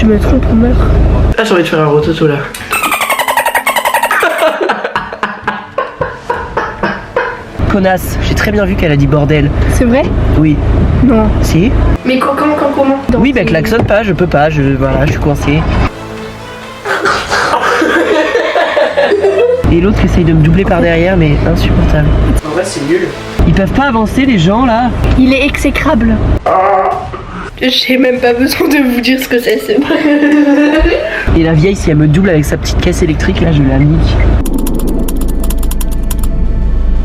je me trompe, on meurt. Ah, j'ai envie de faire un rototo là. Connasse, j'ai très bien vu qu'elle a dit bordel. C'est vrai? Oui. Non. Si? Mais comment Oui, mais klaxonne pas, je peux pas, voilà, je suis coincé. Et l'autre essaye de me doubler par derrière, mais insupportable. En vrai, c'est nul. Ils peuvent pas avancer, les gens là? Il est exécrable. J'ai même pas besoin de vous dire ce que c'est vrai. Et la vieille, si elle me double avec sa petite caisse électrique, là, je la nique.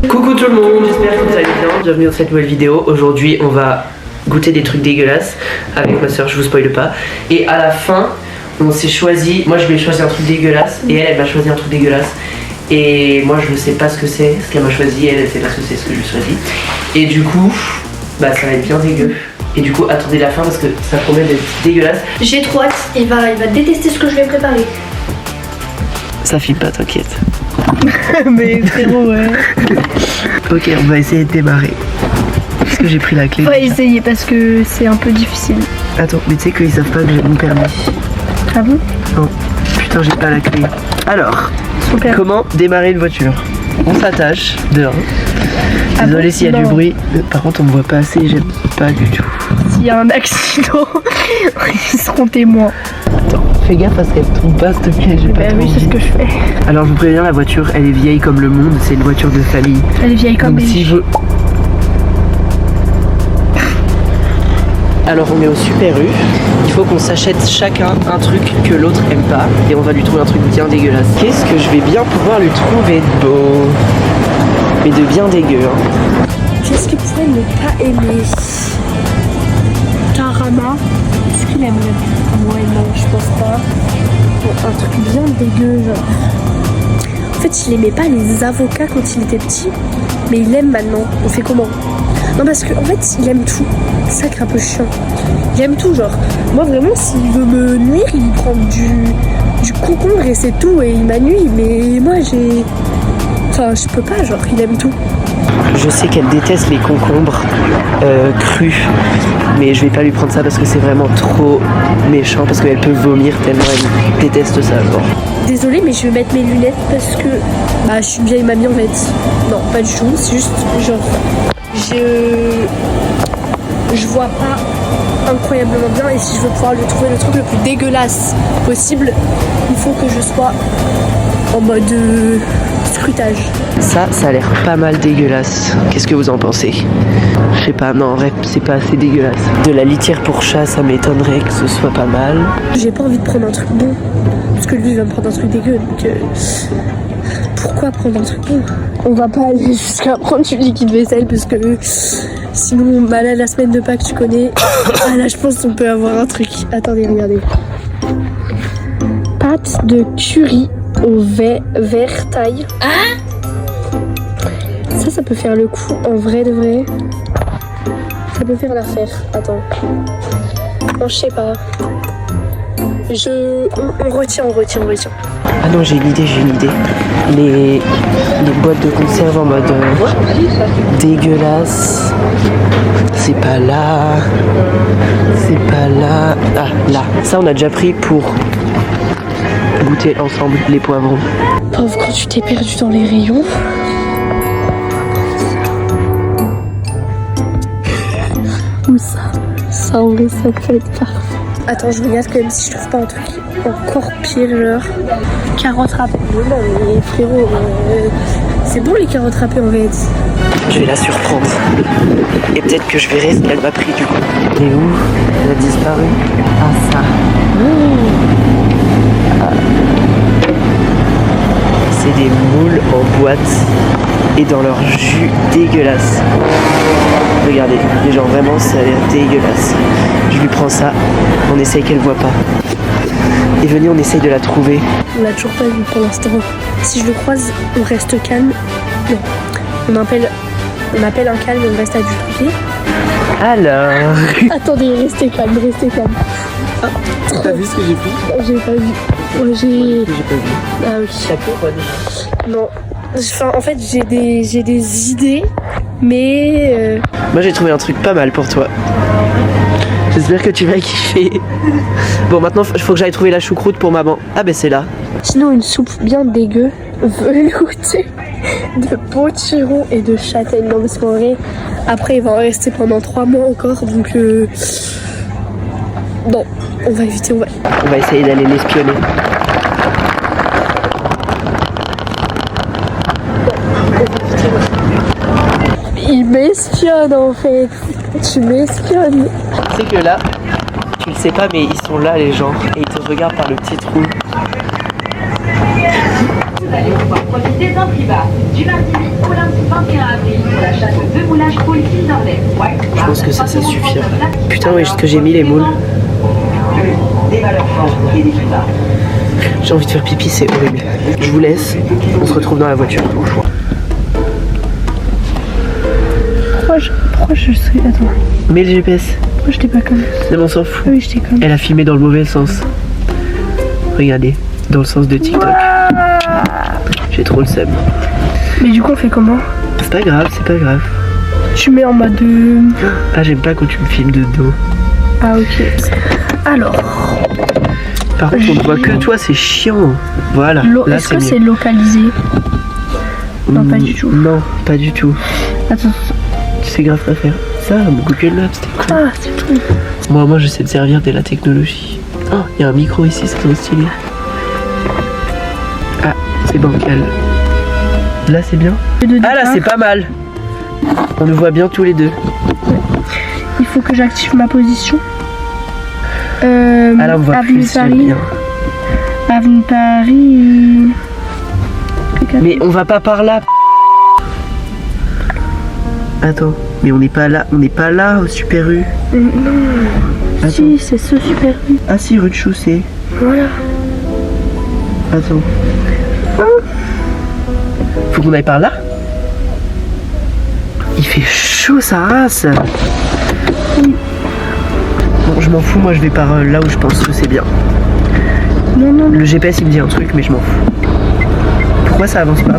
Coucou tout le monde, j'espère que vous allez bien. Bienvenue dans cette nouvelle vidéo. Aujourd'hui, on va goûter des trucs dégueulasses avec ma soeur, je vous spoile pas. Et à la fin, on s'est choisi. Moi, je vais choisir un truc dégueulasse et elle m'a choisi un truc dégueulasse. Et moi, je ne sais pas ce que c'est, ce qu'elle m'a choisi. Elle sait pas ce que c'est, ce que je lui ai choisi. Et du coup, bah, ça va être bien dégueu. Et du coup, attendez la fin parce que ça promet d'être dégueulasse. J'ai trop hâte, il va détester ce que je vais préparer. Ça file pas, t'inquiète. Mais frérot, ouais. Ok, on va essayer de démarrer. Parce que j'ai pris la clé. On va essayer parce que c'est un peu difficile. Attends, mais tu sais qu'ils savent pas que j'ai mon permis. Ah bon? Non. Putain, j'ai pas la clé. Alors, super. Comment démarrer une voiture? On s'attache de 1. Désolé s'il y a du bruit. Par contre, on me voit pas assez, j'aime pas du tout. S'il y a un accident, ils seront témoins. Attends, fais gaffe parce qu'elle tombe pas, s'il te plaît. J'ai pas Bah trop oui, c'est ce envie. que je fais. Alors, je vous préviens, la voiture, elle est vieille comme le monde. C'est une voiture de famille. Elle est vieille comme Donc, les si je... Alors, on est au Super U. Il faut qu'on s'achète chacun un truc que l'autre aime pas. Et on va lui trouver un truc bien dégueulasse. Qu'est-ce que je vais bien pouvoir lui trouver de beau? Mais de bien dégueu, hein. Qu'est-ce qu'il pourrait ne pas aimer? Tarama. Est-ce qu'il aimerait? Ouais, non, je pense pas. Bon, un truc bien dégueu, genre. En fait, il aimait pas les avocats quand il était petit, mais il aime maintenant. On fait comment? Non, parce qu'en fait, il aime tout. C'est ça qui est un peu chiant. Il aime tout, genre. Moi, vraiment, s'il veut me nuire, il prend du concombre et c'est tout, et il m'ennuie. Mais moi, j'ai... Enfin, je peux pas, genre, il aime tout. Je sais qu'elle déteste les concombres crus, mais je vais pas lui prendre ça parce que c'est vraiment trop méchant, parce qu'elle peut vomir tellement elle déteste ça, genre. Désolée, mais je vais mettre mes lunettes parce que bah, je suis une vieille mamie en fait. Non, pas du tout, c'est juste genre je vois pas incroyablement bien, et si je veux pouvoir lui trouver le truc le plus dégueulasse possible, il faut que je sois en mode scrutage. Ça a l'air pas mal dégueulasse. Qu'est-ce que vous en pensez? Je sais pas, non, en vrai, c'est pas assez dégueulasse. De la litière pour chat, ça m'étonnerait que ce soit pas mal. J'ai pas envie de prendre un truc bon, parce que lui il va me prendre un truc dégueu, donc pourquoi prendre un truc bon? On va pas aller jusqu'à prendre du liquide vaisselle, parce que sinon, bah là, la semaine de Pâques, tu connais. Ah là, je pense qu'on peut avoir un truc. Attendez, regardez. Pâte de curry au vert taille. Ah, ça peut faire le coup en vrai de vrai. Ça peut faire l'affaire. Attends. Non, je sais pas. On retient. Ah non, j'ai une idée. Les boîtes de conserve en mode dégueulasse. C'est pas là. Ah, là. Ça, on a déjà pris pour goûter ensemble les poivrons. Pauvre, quand tu t'es perdu dans les rayons. Où ça? Ça, en vrai, ça peut être parfait. Attends, je regarde quand même si je trouve pas un truc encore pire, genre. Carottes râpées. Non, mais frérot, c'est bon les carottes râpées en fait. Je vais la surprendre. Et peut-être que je verrai ce qu'elle m'a pris du coup. Elle est où? Elle a disparu. Ah, ça. C'est des moules en boîte et dans leur jus dégueulasse. Regardez, les gens, vraiment, ça a l'air dégueulasse. Je lui prends ça, on essaye qu'elle voit pas. Et venez, on essaye de la trouver. On l'a toujours pas vu pour l'instant. Si je le croise, on reste calme. Non, on appelle un calme et on reste adulte, ok? Alors... Attendez, restez calme. Ah. T'as vu ce que j'ai pris? Non, j'ai pas vu. Moi, J'ai pas vu. Ah oui. T'as pris quoi déjà? Non. Enfin, en fait, j'ai des idées, mais... Moi j'ai trouvé un truc pas mal pour toi. Je sais J'espère que tu vas kiffer. Bon, maintenant, il faut que j'aille trouver la choucroute pour maman. Ah, ben c'est là. Sinon, une soupe bien dégueu, veloutée, de potiron et de châtaigne. Non, parce qu'en vrai, après, il va en rester pendant 3 mois encore. Donc, non, on va éviter. On va essayer d'aller l'espionner. Il m'espionne en fait. Tu m'espionnes. Tu sais que là, tu le sais pas, mais ils sont là, les gens. Et ils te regardent par le petit trou. Vous allez pouvoir profiter d'un prix bas du mardi au lundi 21 avril pour l'achat de 2 moulages poules Kinderlet. Je pense que ça suffira. Putain, oui, juste que j'ai mis les moules. Des valeurs fortes et des prix bas. J'ai envie de faire pipi, c'est horrible. Je vous laisse. On se retrouve dans la voiture. Pourquoi je suis. Attends. Mets le GPS. Pourquoi je t'ai pas comme. Non, mais on s'en fout. Oui, je t'ai comme. Elle a filmé dans le mauvais sens. Regardez, dans le sens de TikTok. J'ai trop le seum. Mais du coup, on fait comment? C'est pas grave, c'est pas grave. Tu mets en mode. Ah, j'aime pas quand tu me filmes de dos. Ah, ok. Alors. Par contre, on ne voit que toi, c'est chiant. Voilà. Là, Est-ce que mieux. c'est localisé? Non, pas du tout. Non, pas du tout. Attends. C'est grave à faire. Ça, Google Maps, c'était cool. Ah, c'est tout. Moi, je sais te servir de la technologie. Oh, il y a un micro ici, c'est trop stylé. Ah, c'est bancal. Là, c'est bien. Ah, là, c'est pas mal. On nous voit bien tous les deux. Il faut que j'active ma position. Ah, là, on voit Avenue plus Paris. bien. Avenue Paris. Mais on va pas par là. Attends, mais on n'est pas là au Super U. Non. Attends. Si, c'est ce super. Ah si, rue de Chaussée. Voilà. Attends. Faut qu'on aille par là. Il fait chaud sa race. Bon, je m'en fous, moi je vais par là où je pense que c'est bien. Non. Le GPS il me dit un truc, mais je m'en fous. Pourquoi ça avance pas?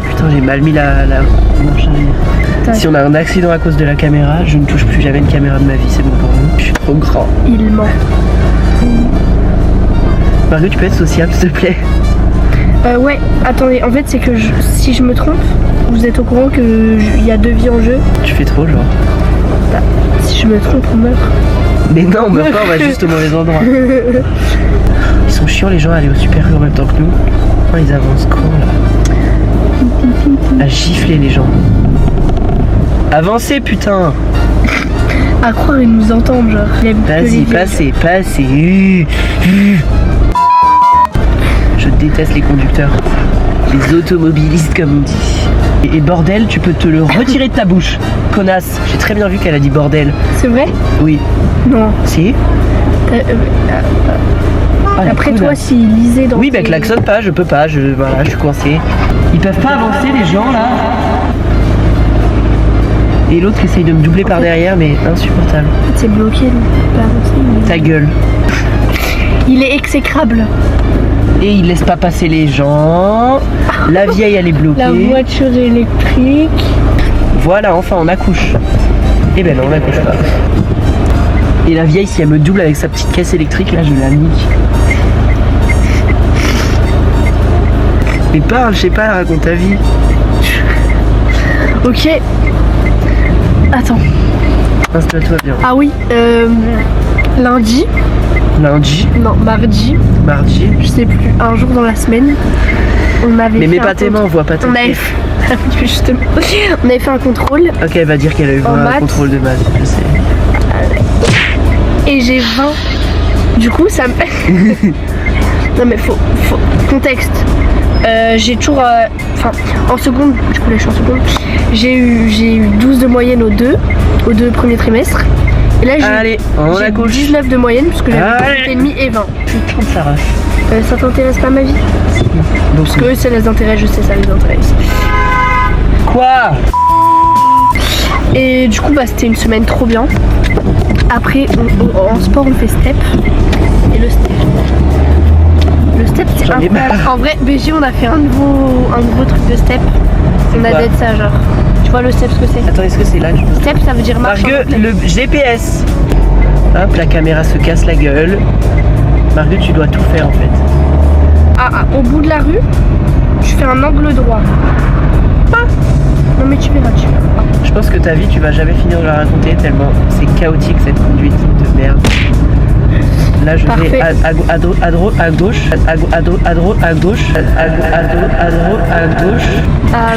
Putain, j'ai mal mis la marche arrière. Si on a un accident à cause de la caméra, je ne touche plus jamais une caméra de ma vie, c'est bon pour nous. Je suis trop grand. Il ment. Margot, tu peux être sociable, s'il te plaît? Ouais, attendez, en fait, c'est que si je me trompe, vous êtes au courant qu'il y a 2 vies en jeu. Tu fais trop, genre. Bah, si je me trompe, on meurt. Mais non, on meurt pas, on va juste au mauvais endroit. Ils sont chiants, les gens, à aller au Super U en même temps que nous. Oh, ils avancent con, là. À gifler, les gens. Avancez, putain! À croire, ils nous entendent, genre. Vas-y, passez. Je déteste les conducteurs. Les automobilistes, comme on dit. Et bordel, tu peux te le retirer de ta bouche. Connasse. J'ai très bien vu qu'elle a dit bordel. C'est vrai? Oui. Non. Si? Ah, Après, cool, toi, là. s'ils lisaient dans. Oui, bah klaxonne pas, je peux pas, voilà, je suis coincé. Ils peuvent pas avancer, les gens, là. Et l'autre essaye de me doubler par derrière, mais insupportable. C'est bloqué, donc il peut pas avancer. Ta gueule. Il est exécrable. Et il laisse pas passer les gens. La vieille, elle est bloquée. La voiture électrique. Voilà, enfin, on accouche. Eh ben non, on accouche pas. Et la vieille, si elle me double avec sa petite caisse électrique, là, je la nique. Mais parle, je sais pas, raconte ta vie. Ok. Attends. Installe-toi bien. Ah oui, lundi. Lundi, Non, mardi. mardi. Je sais plus. Un jour dans la semaine. On avait Mais fait mets un pas tes mains, on voit pas tes On avait pieds. fait... Justement. On avait fait un contrôle. Ok, elle va dire qu'elle a eu En un maths. contrôle de maths, je sais. Et j'ai 20. Du coup, ça me... Non mais faut... Contexte. J'ai toujours... Enfin, en seconde, du coup là je suis en seconde, j'ai eu 12 de moyenne aux deux premiers trimestres. Et là Allez, on j'ai accouche. 19 de moyenne puisque j'avais Allez. 18,5 et 20. Putain de Sarah. Ça t'intéresse pas ma vie? Donc, Parce que eux ça les intéresse, je sais ça les intéresse. quoi? Et du coup bah c'était une semaine trop bien. Après en sport on fait step. Et le step c'est J'en ai incroyable. marre. En vrai BG on a fait un nouveau truc de step. On a quoi d'être ça genre. Tu vois le step ce que c'est? Attends, est-ce que c'est là? Step ça veut dire marche en Margue, anglais. le GPS. Hop, la caméra se casse la gueule. Margot, tu dois tout faire en fait. Au bout de la rue, tu fais un angle droit. Non mais tu verras. Je pense que ta vie, tu vas jamais finir de la raconter tellement c'est chaotique cette conduite de merde. Là, je Parfait. vais à gauche, à gauche, à gauche.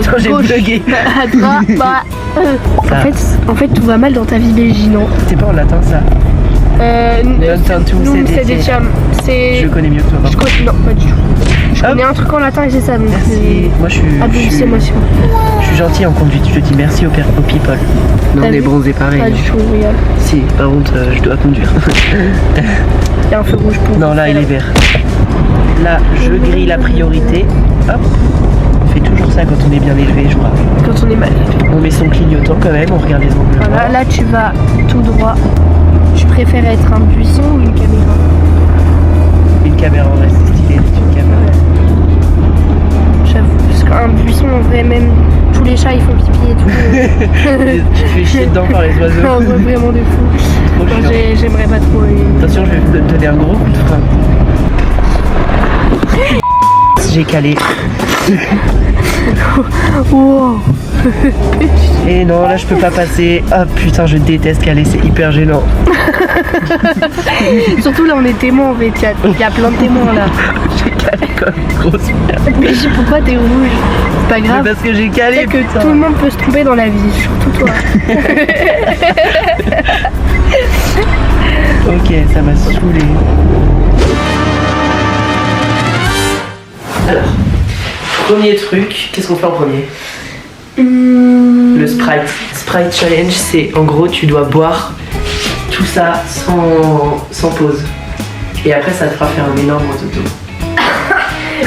Putain, j'ai bugué. À droite. En fait, tout va mal dans ta vie, Béji, non? C'est pas en latin ça. Nous, c'est des chams. Je connais mieux que toi. Je connais, non, pas du tout. Je connais un truc en latin et c'est ça. Donc Merci. Moi, je c'est moi. suis gentil en conduite. Je te dis merci aux people. Non, on est bronzés pareil. Pas du tout, regarde. Si, par contre, je dois conduire. Il y a un feu rouge pour. Non, là, il est vert. Là, je grille la priorité. Hop. On fait toujours ça quand on est bien élevé, je crois. Quand on est mal. On met son clignotant quand même, on regarde les angles. Voilà, là, tu vas tout droit. Tu préfères être un buisson ou une caméra? Une caméra, ouais, c'est stylé d'être une caméra. J'avoue, parce qu'un buisson, en vrai, même tous les chats ils font pipi et tout. Tu te fais chier dedans par les oiseaux. Non, vraiment de fou. Trop Non, chiant. j'aimerais pas trop. Attention, je vais te donner un gros coup de frein. J'ai calé. Wow. Et non, là je peux pas passer. Ah putain, je déteste caler, c'est hyper gênant. Surtout là, on est témoins en fait. Il y a plein de témoins là. J'ai calé comme une grosse merde. Mais je sais pourquoi t'es rouge. C'est pas grave. Mais parce que j'ai calé, C'est que putain. tout le monde peut se tromper dans la vie, surtout toi. Ok, ça m'a saoulé. Alors, premier truc, qu'est-ce qu'on fait en premier? Le Sprite. Sprite Challenge, c'est en gros, tu dois boire tout ça sans pause. Et après, ça te fera faire un énorme toto.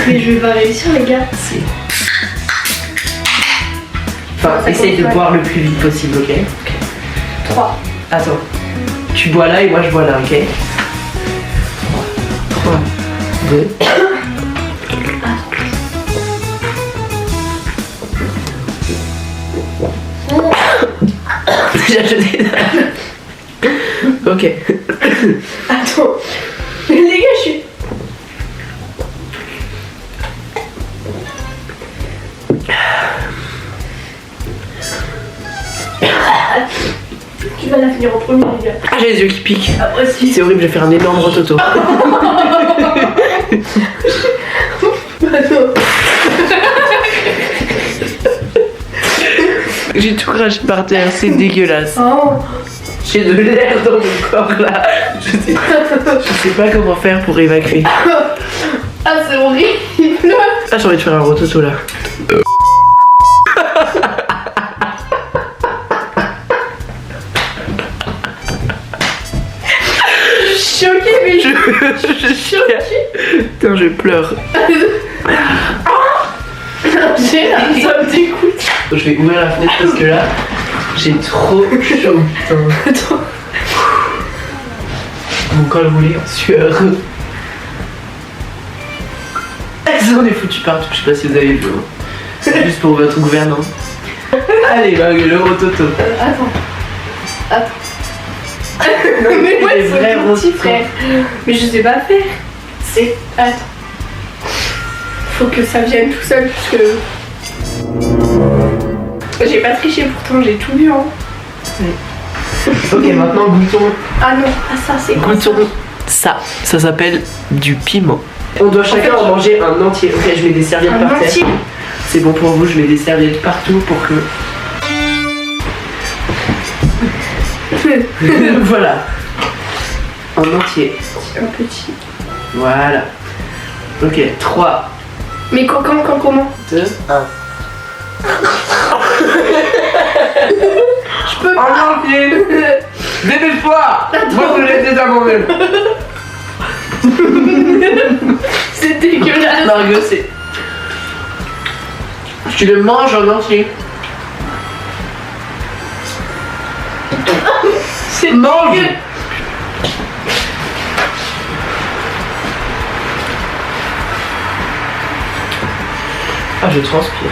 Mais je vais pas réussir, les gars. Si. Enfin, Ça essaye de compte, ouais. boire le plus vite possible, ok? 3. Attends. Tu bois là et moi je bois là, ok? 3, 2. Déjà jeté. Ok. Attends. Les gars, je suis. Tu vas la finir en premier, les gars. Ah, j'ai les yeux qui piquent. Ah, moi aussi. C'est horrible, je vais faire un énorme rototo. J'ai tout craché par terre, c'est dégueulasse. Oh. J'ai de l'air dans mon corps là. Je sais pas comment faire pour évacuer. Ah, c'est horrible. Ah, j'ai envie de faire un rototo là. Je suis choquée, mais Je suis putain, je pleure. ça me dégoûte. Je vais ouvrir la fenêtre parce que là, j'ai trop chaud. Putain. Attends. Mon col roulé en sueur. On est foutu partout, je sais pas si vous avez vu. C'est juste pour votre gouvernance. Allez, bah, le rototo. Attends. Mais moi, Les c'est vrais mon petit rototos. frère. Mais je sais pas faire. C'est. Attends. Faut que ça vienne tout seul, parce que. J'ai pas triché pourtant, j'ai tout vu, hein. Ok, maintenant goûtons. Ah non, ah ça c'est quoi ça? Goûtons ça. Ça s'appelle du piment. On doit chacun en manger un entier. Ok, je mets des serviettes Un par terre. entier. C'est bon pour vous, je mets des serviettes partout pour que. Voilà. En entier. Un petit. Voilà. Ok, 3, Mais comment 2, 1. Je peux En entier. Dépêche-toi. Moi je l'ai déjà moi-même. C'est dégueulasse. Margot, c'est. Tu le manges en entier. C'est Mange. dégueu. Ah, je transpire.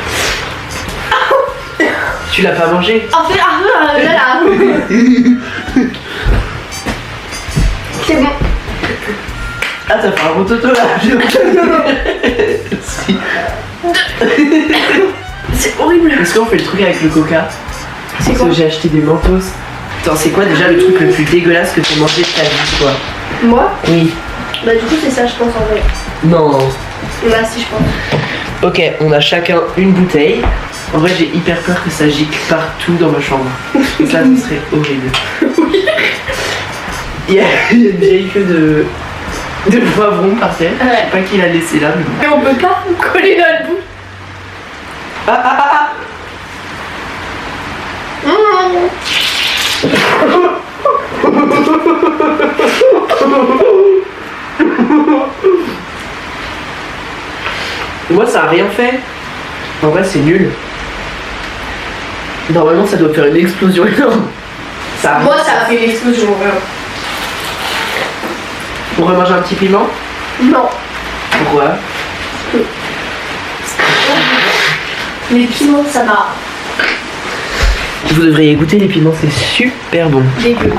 Tu l'as pas mangé? Ah, là là. Ah, t'as fait un gros toto là. Si. C'est horrible. Est-ce qu'on fait le truc avec le coca? C'est Parce quoi? que j'ai acheté des mentos. Attends, c'est quoi déjà le truc le plus dégueulasse que t'as mangé de ta vie, quoi? Moi? Oui. Bah du coup c'est ça je pense en vrai. Non. Là si je pense. Ok, on a chacun une bouteille. En vrai, j'ai hyper peur que ça gicle partout dans ma chambre. Ça, ce serait horrible. Il y a une vieille queue de poivron par terre. Je sais pas qui l'a laissé là. Mais... Mais on peut pas coller la bouche. Ah ah ah ah. Moi, ça a rien fait. En vrai, c'est nul. Normalement, ça doit faire une explosion énorme. Ça a... Moi ça a fait l'explosion. On remange un petit piment? Non. Pourquoi? Les piments ça m'a Vous devriez goûter les piments, c'est super bon. dégueu.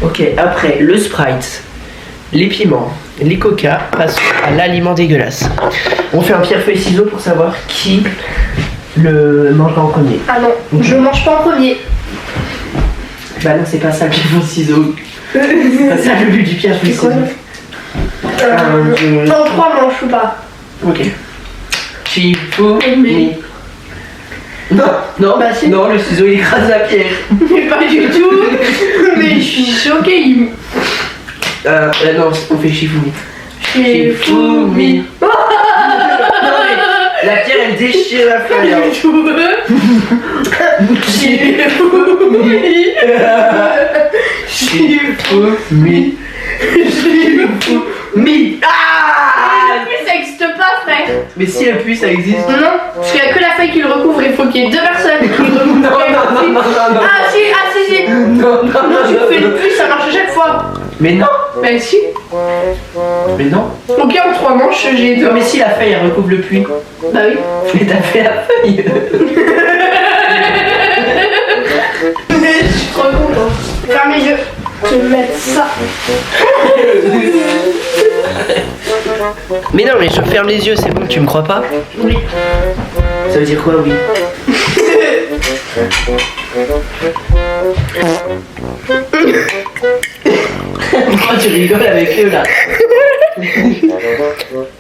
Ok, après le Sprite, les piments, les coca, passons à l'aliment dégueulasse. On fait un pierre-feuille-ciseaux pour savoir qui le mangera en premier. Ah non, je mange pas en premier. Bah non, c'est pas ça le pierre-feuille-ciseaux. C'est pas ça le but du pierre-feuille-ciseaux. En 3 manches ou pas? Ok. Shifumi. Non, non, Bah, si. non, le ciseau il écrase la pierre. Mais pas du tout. Mais je suis choquée. Non, on fait Shifumi. Shifumi. Non, mais la pierre elle déchire la feuille. Hein. Shifumi. Shifumi. Ah! La pluie ça existe pas frère. Mais si la pluie ça existe. Non, parce qu'il y a que la feuille qui le recouvre, il faut qu'il y ait 2 personnes qui le recouvrent. Non. Ah si. Non. Tu fais le plus, ça marche à chaque fois. Mais non. Bah si. Mais non. Ok, en 3 manches, j'ai 2. Non, mais si la feuille elle recouvre le puits. Bah oui. Mais t'as fait la feuille. Je suis trop contente. Ferme les yeux. Je vais mettre ça. Mais non, mais je ferme les yeux, c'est bon, tu me crois pas? Oui. Ça veut dire quoi, oui? Pourquoi tu rigoles avec eux là?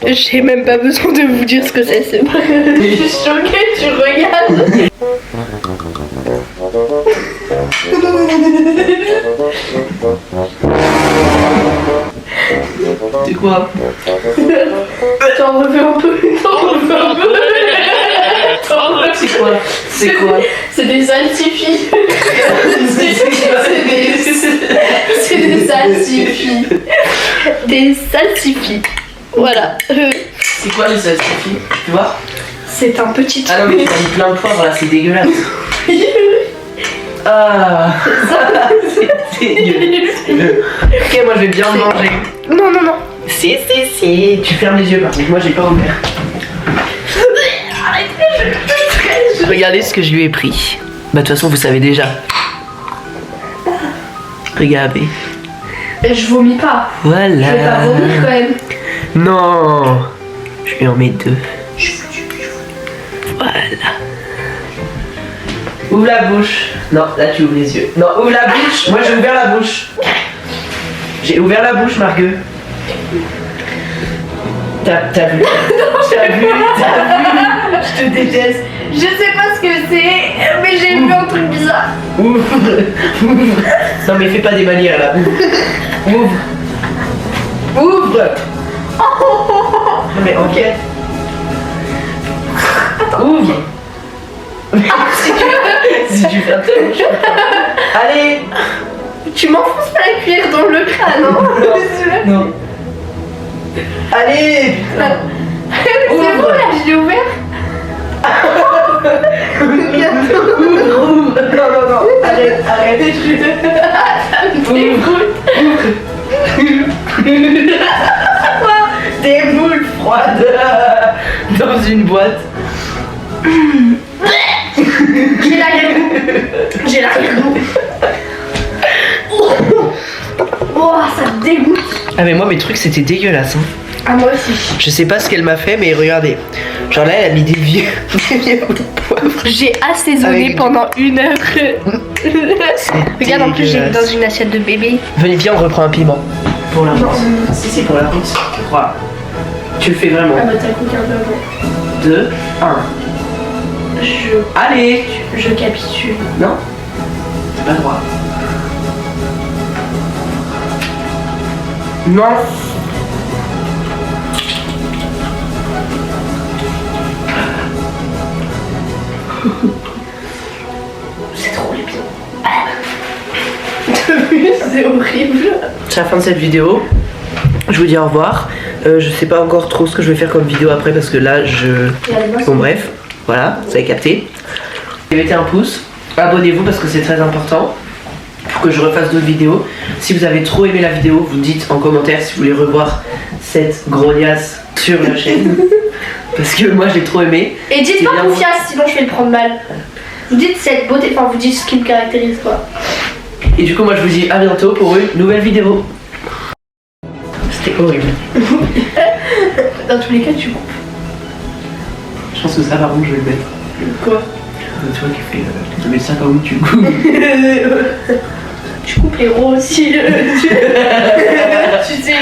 J'ai même pas besoin de vous dire ce que c'est pas. Je suis choquée, tu regardes. C'est quoi? T'en refais un peu. C'est quoi? C'est quoi? C'est des salsifis. C'est des salsifis. Des salsifis. Voilà. C'est quoi les salsifis? Tu vois? C'est un petit Ah non, mais t'as mis plein de poivre là, c'est dégueulasse. Ah, c'est dégueulasse. Ok, moi je vais bien manger. Non. Si. Tu fermes les yeux par contre, moi j'ai pas ouvert. Regardez ce que je lui ai pris. Bah de toute façon vous savez déjà. Regardez. Je vomis pas. Voilà. Je vais pas vomir quand même. Non. Je lui en mets 2. Voilà. Ouvre la bouche. Non, là tu ouvres les yeux. Non, ouvre la bouche. Moi j'ai ouvert la bouche. J'ai ouvert la bouche, Margueux. T'as vu? T'as vu? Je te déteste. Je sais pas ce que c'est, mais j'ai vu un truc bizarre. Ouvre. Non mais fais pas des manières là. Ouvre. Ouvre. Non mais ok. Ouvre. Si tu fais un tel, je peux pas. Allez. Tu m'enfonces pas la cuillère dans le crâne, hein? Non. Allez. C'est bon là, je l'ai ouvert. Ouvre. Non. Arrête. Ça me dégoûte. Des moules froides dans une boîte. J'ai l'arrière-goût. Oh, ça me dégoûte. Ah mais moi mes trucs c'était dégueulasse hein. Ah, moi aussi. Je sais pas ce qu'elle m'a fait mais regardez. Genre là elle a mis des vieux bouts de poivre. J'ai assaisonné Avec- pendant 1 heure. Regarde, en plus, j'ai mis dans une assiette de bébé. Venez, viens, on reprend un piment. Pour la route. Si, si, pour la route. 3. Tu le fais vraiment. bah, t'as coupé un peu avant. 2, 1. Allez. Je capitule. Non, t'as pas le droit. Non. C'est trop les pieds. C'est horrible. C'est la fin de cette vidéo. Je vous dis au revoir. Je sais pas encore trop ce que je vais faire comme vidéo après parce que là je... Bon bref, voilà, vous avez capté. Mettez un pouce, abonnez-vous parce que c'est très important pour que je refasse d'autres vidéos. Si vous avez trop aimé la vidéo, vous dites en commentaire si vous voulez revoir cette grognasse sur la chaîne. Parce que moi j'ai trop aimé. Et dites C'est pas bien confiance, sinon je vais le prendre mal. Vous dites cette beauté, enfin vous dites ce qui me caractérise quoi. Et du coup moi je vous dis à bientôt pour une nouvelle vidéo. C'était horrible. Dans tous les cas, tu coupes. Je pense que ça par contre je vais le mettre. Quoi? Tu vois qui fait le médecin comme tu coupes. Tu coupes les gros aussi. Tu sais.